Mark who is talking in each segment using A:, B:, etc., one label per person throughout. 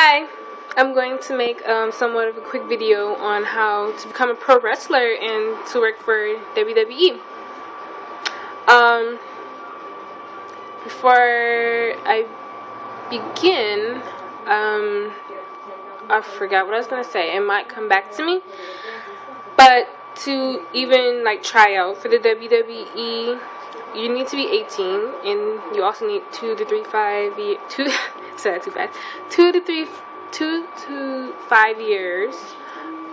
A: Hi, I'm going to make somewhat of a quick video on how to become a pro wrestler and to work for WWE. Before I begin, I forgot what I was going to say. It might come back to me. But to even try out for the WWE, you need to be 18, and you also need 2 to 5 years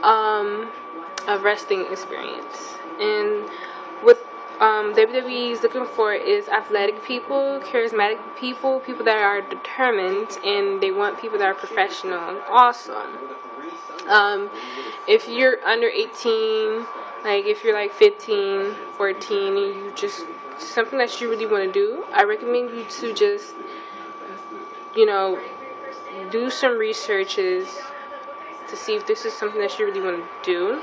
A: of wrestling experience. And what WWE is looking for is athletic people, charismatic people, people that are determined, and they want people that are professional also. If you're under 18, if you're 15, 14, and you just something that you really want to do, I recommend you to just do some researches to see if this is something that you really want to do.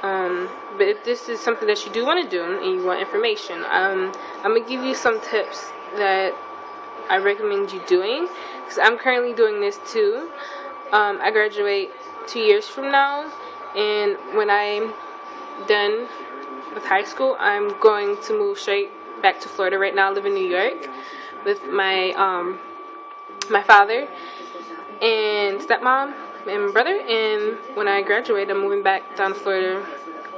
A: But if this is something that you do want to do and you want information, I'm gonna give you some tips that I recommend you doing, because I'm currently doing this too. I graduate 2 years from now, and when I'm done with high school, I'm going to move straight back to Florida. Right now I live in New York with my my father and stepmom and my brother, and when I graduate I'm moving back down to Florida.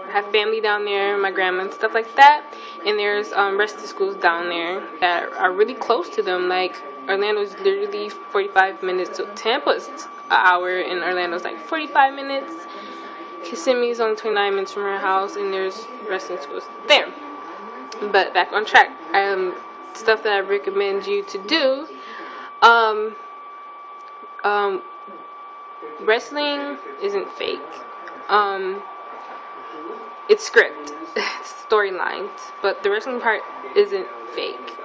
A: I have family down there, my grandma and stuff like that, and there's wrestling schools down there that are really close to them. Orlando's literally 45 minutes to Tampa's an hour, and Orlando's 45 minutes. Kissimmee's only 29 minutes from her house, and there's wrestling schools there. But back on track, stuff that I recommend you to do. Wrestling isn't fake. It's script, it's storylines, but the wrestling part isn't fake.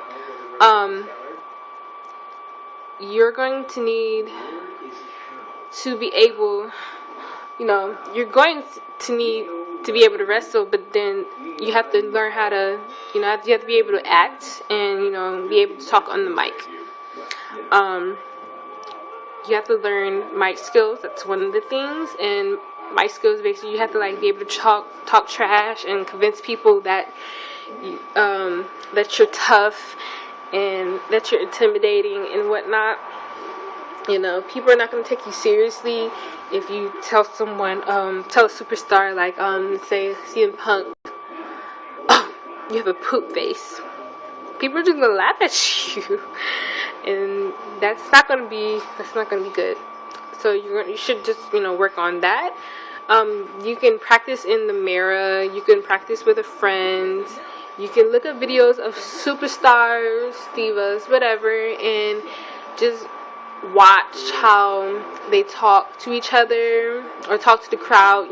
A: You're going to need to be able, you're going to need to be able to wrestle, but then you have to learn how to, you have to be able to act and, be able to talk on the mic. You have to learn mic skills. That's one of the things. And mic skills, basically, you have to be able to talk trash and convince people that that you're tough and that you're intimidating and whatnot. People are not going to take you seriously if you tell someone, tell a superstar say CM Punk, oh, you have a poop face. People are just going to laugh at you, and that's not going to be good. So you should just work on that. You can practice in the mirror. You can practice with a friend. You can look up videos of superstars, divas, whatever, and just watch how they talk to each other or talk to the crowd.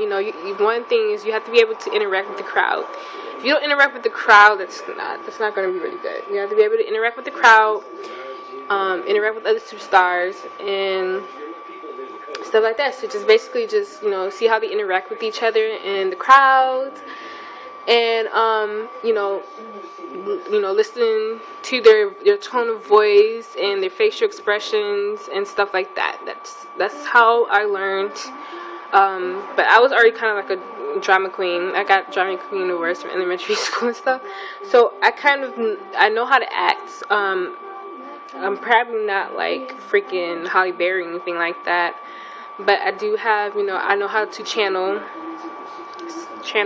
A: One thing is you have to be able to interact with the crowd. If you don't interact with the crowd, that's not going to be really good. You have to be able to interact with the crowd, interact with other superstars, and stuff like that. So just basically see how they interact with each other in the crowd, and listen to their tone of voice and their facial expressions and stuff like that. That's how I learned. But I was already kind of a drama queen. I got drama queen awards from elementary school and stuff. So I know how to act. I'm probably not freaking Holly Berry or anything like that. But I do have, I know how to channel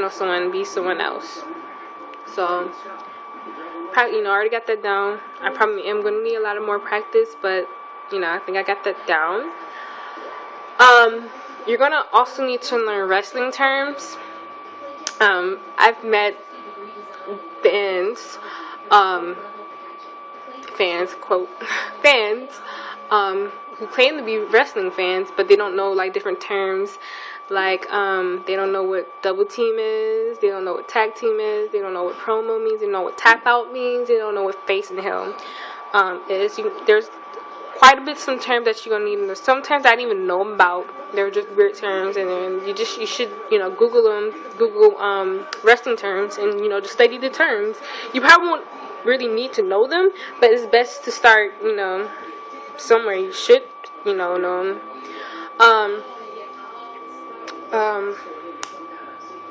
A: someone, be someone else. So, probably, I already got that down. I probably am going to need a lot of more practice, but, I think I got that down. You're going to also need to learn wrestling terms. I've met fans, quote, fans, who claim to be wrestling fans, but they don't know different terms. They don't know what double team is, they don't know what tag team is, they don't know what promo means, they don't know what tap out means, they don't know what face and heel is. There's quite a bit some terms that you're gonna need, and some terms I didn't even know about. They're just weird terms, and then you should Google them, wrestling terms, and just study the terms. You probably won't really need to know them, but it's best to start somewhere. You should know 'em. Um, um,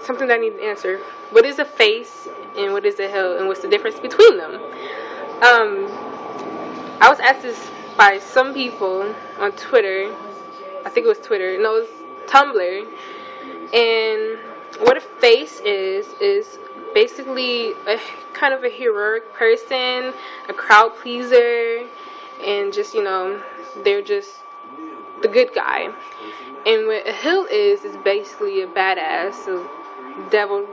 A: something that I need to answer. What is a face and what is a heel, and what's the difference between them? I was asked this by some people on Twitter. I think it was Twitter. No, it was Tumblr. And what a face is basically a kind of a heroic person, a crowd pleaser, and just, they're just the good guy. And what a heel is basically a badass, a devil,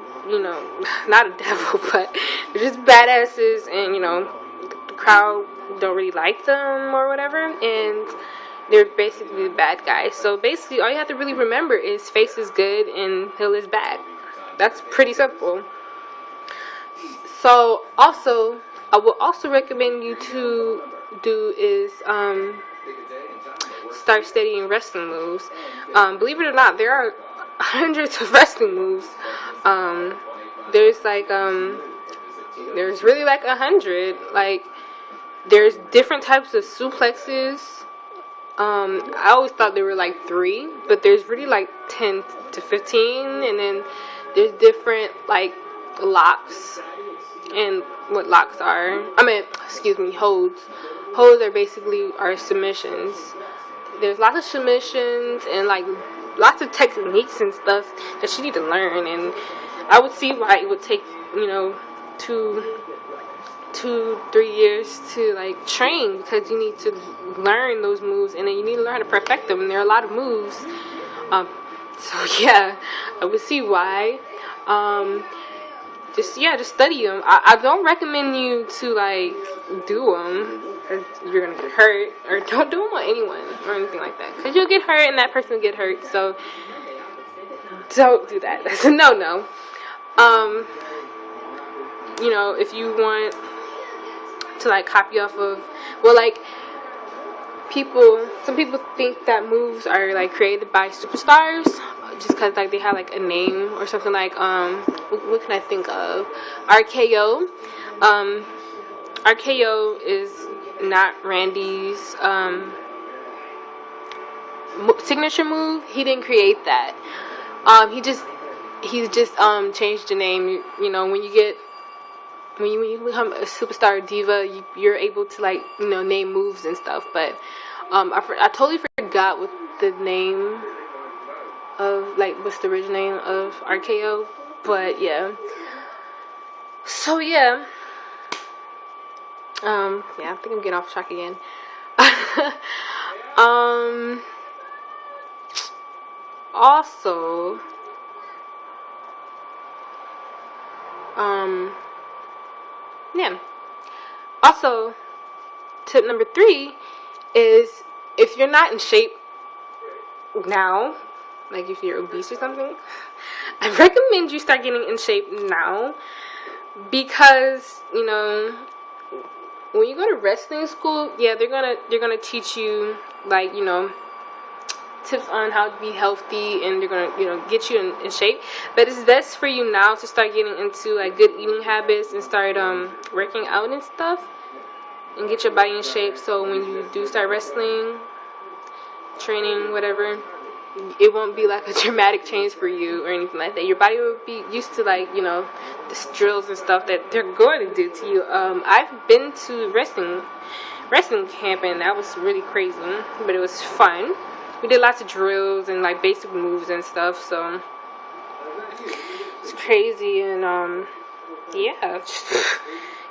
A: not a devil, but they're just badasses, and, the crowd don't really like them or whatever, and they're basically the bad guys. So basically, all you have to really remember is face is good and heel is bad. That's pretty simple. So also, I will also recommend you to do is start studying wrestling moves. Believe it or not, there are hundreds of wrestling moves. There's really like 100. Like, there's different types of suplexes. I always thought there were like 3, but there's really like 10 to 15, and then there's different like locks, and what locks are. Holds. Holds are basically submissions. There's lots of submissions and like lots of techniques and stuff that you need to learn, and I would see why it would take 2-3 years to like train, because you need to learn those moves, and then you need to learn how to perfect them, and there are a lot of moves. So yeah, I would see why. Just study them. I don't recommend you to like do them, because you're gonna get hurt, or don't do them on anyone or anything like that, because you'll get hurt and that person will get hurt. So don't do that. That's a no. If you want to like copy off of, some people think that moves are like created by superstars, just because like they have like a name or something. Like what can I think of? RKO. RKO is not Randy's signature move. He didn't create that. He just changed the name. When you become a superstar diva, you're able to like name moves and stuff. But I totally forgot what the name of, like, what's the original name of RKO. But yeah. So yeah. I think I'm getting off track again. Also, yeah. Also, tip number 3 is, if you're not in shape now, like if you're obese or something, I recommend you start getting in shape now, because when you go to wrestling school, they're gonna teach you like tips on how to be healthy, and they're gonna get you in shape. But it's best for you now to start getting into like good eating habits, and start working out and stuff, and get your body in shape, so when you do start wrestling, training, whatever, it won't be like a dramatic change for you or anything like that. Your body will be used to like the drills and stuff that they're going to do to you. I've been to wrestling camp, and that was really crazy, but it was fun. We did lots of drills and like basic moves and stuff, so it's crazy. And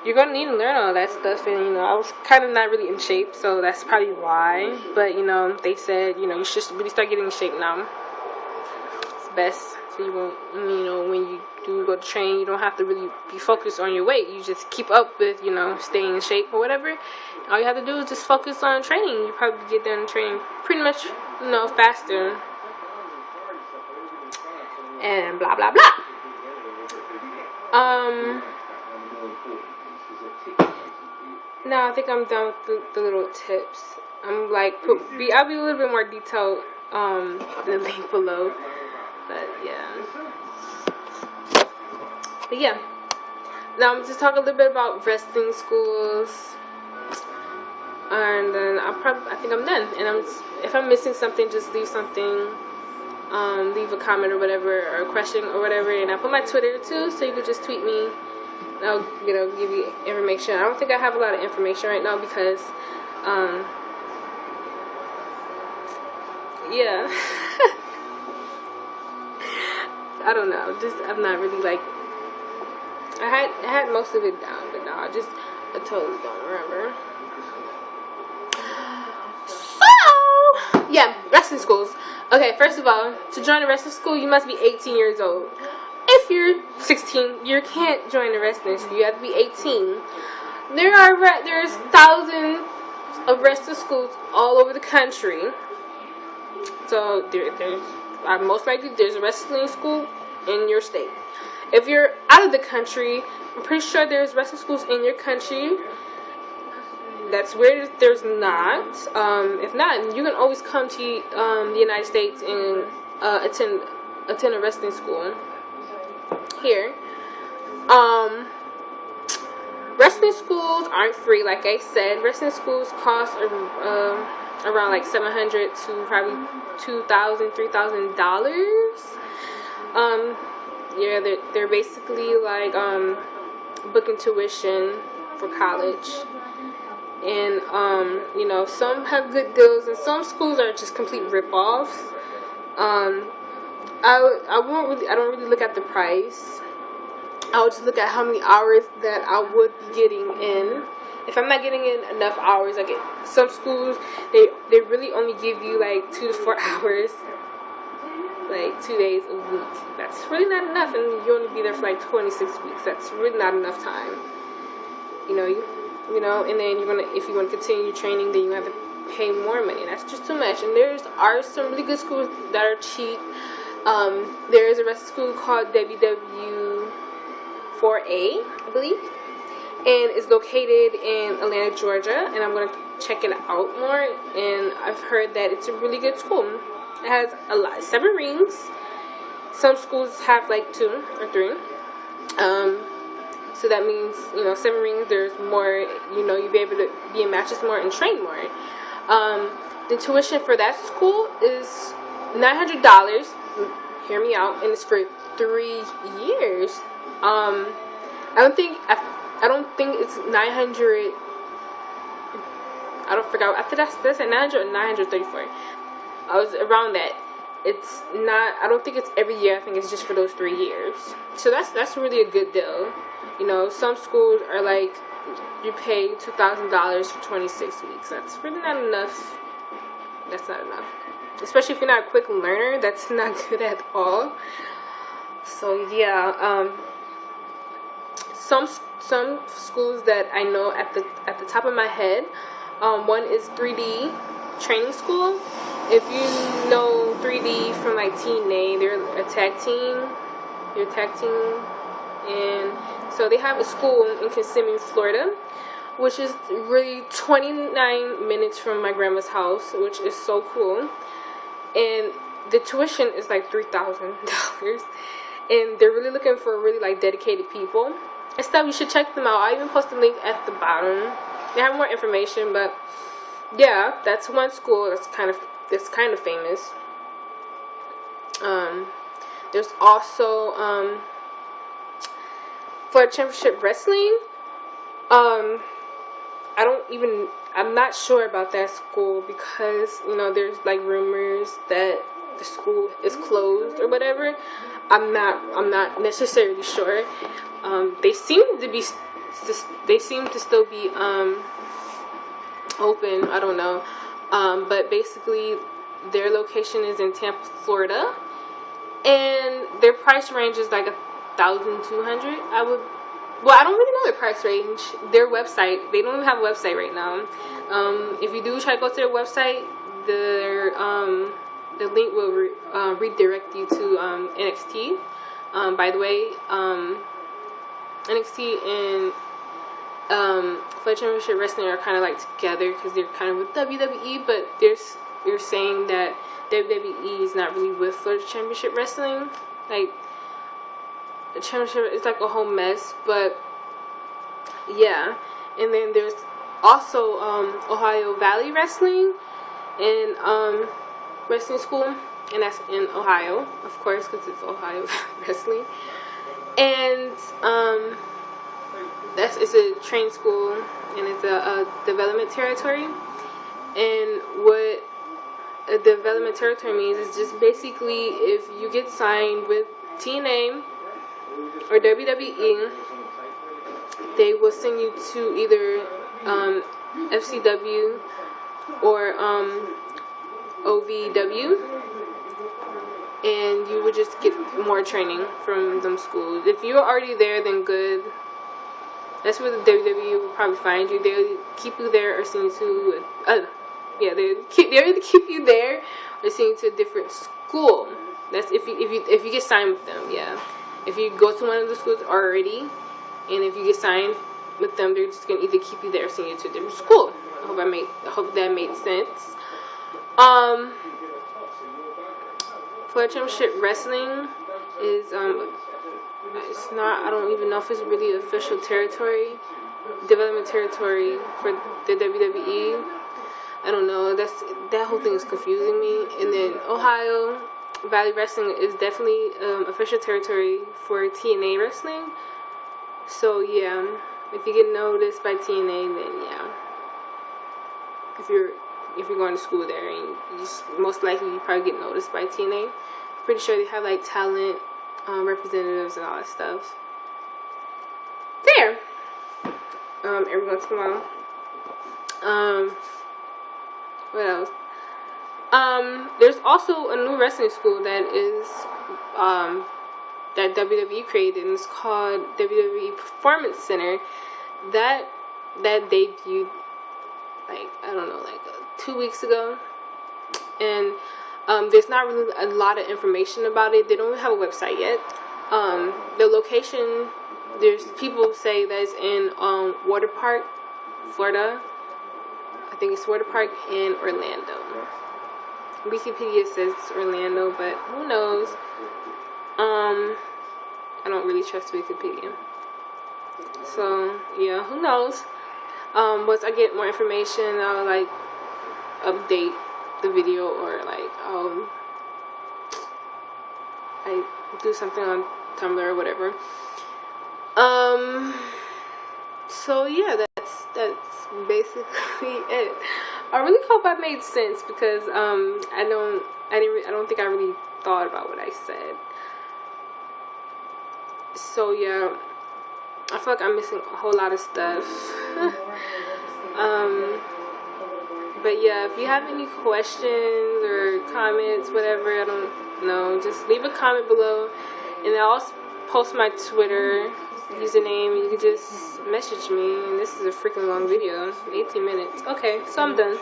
A: you're gonna need to learn all that stuff. And I was kind of not really in shape, so that's probably why. But they said you should really start getting in shape now. It's best, so you won't when you do go to train, you don't have to really be focused on your weight. You just keep up with staying in shape or whatever. All you have to do is just focus on training. You probably get done training pretty much faster, and blah blah blah. Now I think I'm done with the little tips. I'm like I'll be a little bit more detailed in the link below. But yeah. Now I'm just talking a little bit about wrestling schools. and then I think I'm done. And if I'm missing something, just leave something, leave a comment or whatever, or a question or whatever, and I put my Twitter too, so you could just tweet me. I'll give you information. I don't think I have a lot of information right now because yeah. I don't know. I'm not really like. I had most of it down, but now I totally don't remember. So yeah, wrestling schools. Okay, first of all, to join a wrestling school, you must be 18 years old. If you're 16, you can't join a wrestling school. You have to be 18. There's thousands of wrestling schools all over the country. So most likely there's a wrestling school in your state. If you're out of the country, I'm pretty sure there's wrestling schools in your country. That's weird if there's not. If not, you can always come to the United States and attend a wrestling school here. Wrestling schools aren't free, like I said. Wrestling schools cost around like $700 to probably $2,000, $3,000. Yeah, they're basically like booking tuition for college, and some have good deals, and some schools are just complete rip-offs. I don't really look at the price. I would just look at how many hours that I would be getting in. If I'm not getting in enough hours, some schools, they really only give you like 2 to 4 hours, like 2 days a week. That's really not enough, and you only be there for like 26 weeks. That's really not enough time. And then if you want to continue training, then you have to pay more money. That's just too much. And there are some really good schools that are cheap. There is a wrestling school called WWE 4A, I believe, and it's located in Atlanta, Georgia, and I'm going to check it out more, and I've heard that it's a really good school. It has 7 rings. Some schools have like 2 or 3. So that means, 7 rings, there's more, you'll be able to be in matches more and train more. The tuition for that school is $900. Hear me out, and it's for 3 years. I don't think it's 900. I don't forget. I think that's at 900 or 934. I was around that. It's not. I don't think it's every year. I think it's just for those 3 years. So that's really a good deal. Some schools are like you pay $2,000 for 26 weeks. That's really not enough. That's not enough. Especially if you're not a quick learner. That's not good at all. So yeah. Some schools that I know at the top of my head, one is 3D training school. If you know 3D from like TNA, they're a tag team. They're a tag team, and so they have a school in Kissimmee, Florida, which is really 29 minutes from my grandma's house, which is so cool. And the tuition is like $3,000, and they're really looking for really like dedicated people. And stuff, you should check them out. I even post the link at the bottom. They have more information, but yeah, that's one school that's kind of famous. There's also for championship wrestling. I'm not sure about that school because there's like rumors that the school is closed or whatever. I'm not necessarily sure. They seem to still be open. I don't know. But basically their location is in Tampa, Florida, and their price range is like $1,200. I don't really know their price range. Their website, they don't even have a website right now. If you do try to go to their website, the link will redirect you to NXT. By the way, NXT and Flight Championship Wrestling are kind of like together because they're kind of with WWE, but you're saying that WWE is not really with Flight Championship Wrestling. Like, the championship is like a whole mess, but yeah. And then there's also Ohio Valley Wrestling and wrestling school, and that's in Ohio, of course, because it's Ohio Wrestling. And it's a train school, and it's a development territory. And what a development territory means is just basically if you get signed with TNA or WWE, they will send you to either FCW or OVW, and you would just get more training from them schools. If you're already there, then good. That's where the WWE will probably find you. They'll keep you there or send you to they'll either keep you there or send you to a different school. That's if you get signed with them. Yeah, if you go to one of the schools already, and if you get signed with them, they're just gonna either keep you there or send you to a different school. I hope that made sense. Florida Championship Wrestling is it's not, I don't even know if it's really official territory, development territory for the WWE. I don't know. That whole thing is confusing me. And then Ohio Valley Wrestling is definitely official territory for TNA Wrestling. So yeah, if you get noticed by TNA, then yeah. If you're going to school there, and most likely you probably get noticed by TNA. Pretty sure they have like talent representatives and all that stuff there. Every once in a while. What else? There's also a new wrestling school that is that WWE created, and it's called WWE Performance Center. That debuted like, I don't know, like 2 weeks ago, and there's not really a lot of information about it. They don't have a website yet. The location, there's people say that it's in Water Park, Florida. I think it's Water Park in Orlando. Wikipedia says it's Orlando, but who knows? I don't really trust Wikipedia. So yeah, who knows? Once I get more information, I'll like update the video, or like I do something on Tumblr or whatever. So yeah, that's basically it. I really hope I made sense, because I don't think I really thought about what I said. So yeah, I feel like I'm missing a whole lot of stuff. But yeah, if you have any questions or comments, whatever, I don't know, just leave a comment below, and I'll post my Twitter username. You can just message me. And this is a freaking long video, 18 minutes. Okay, so I'm done.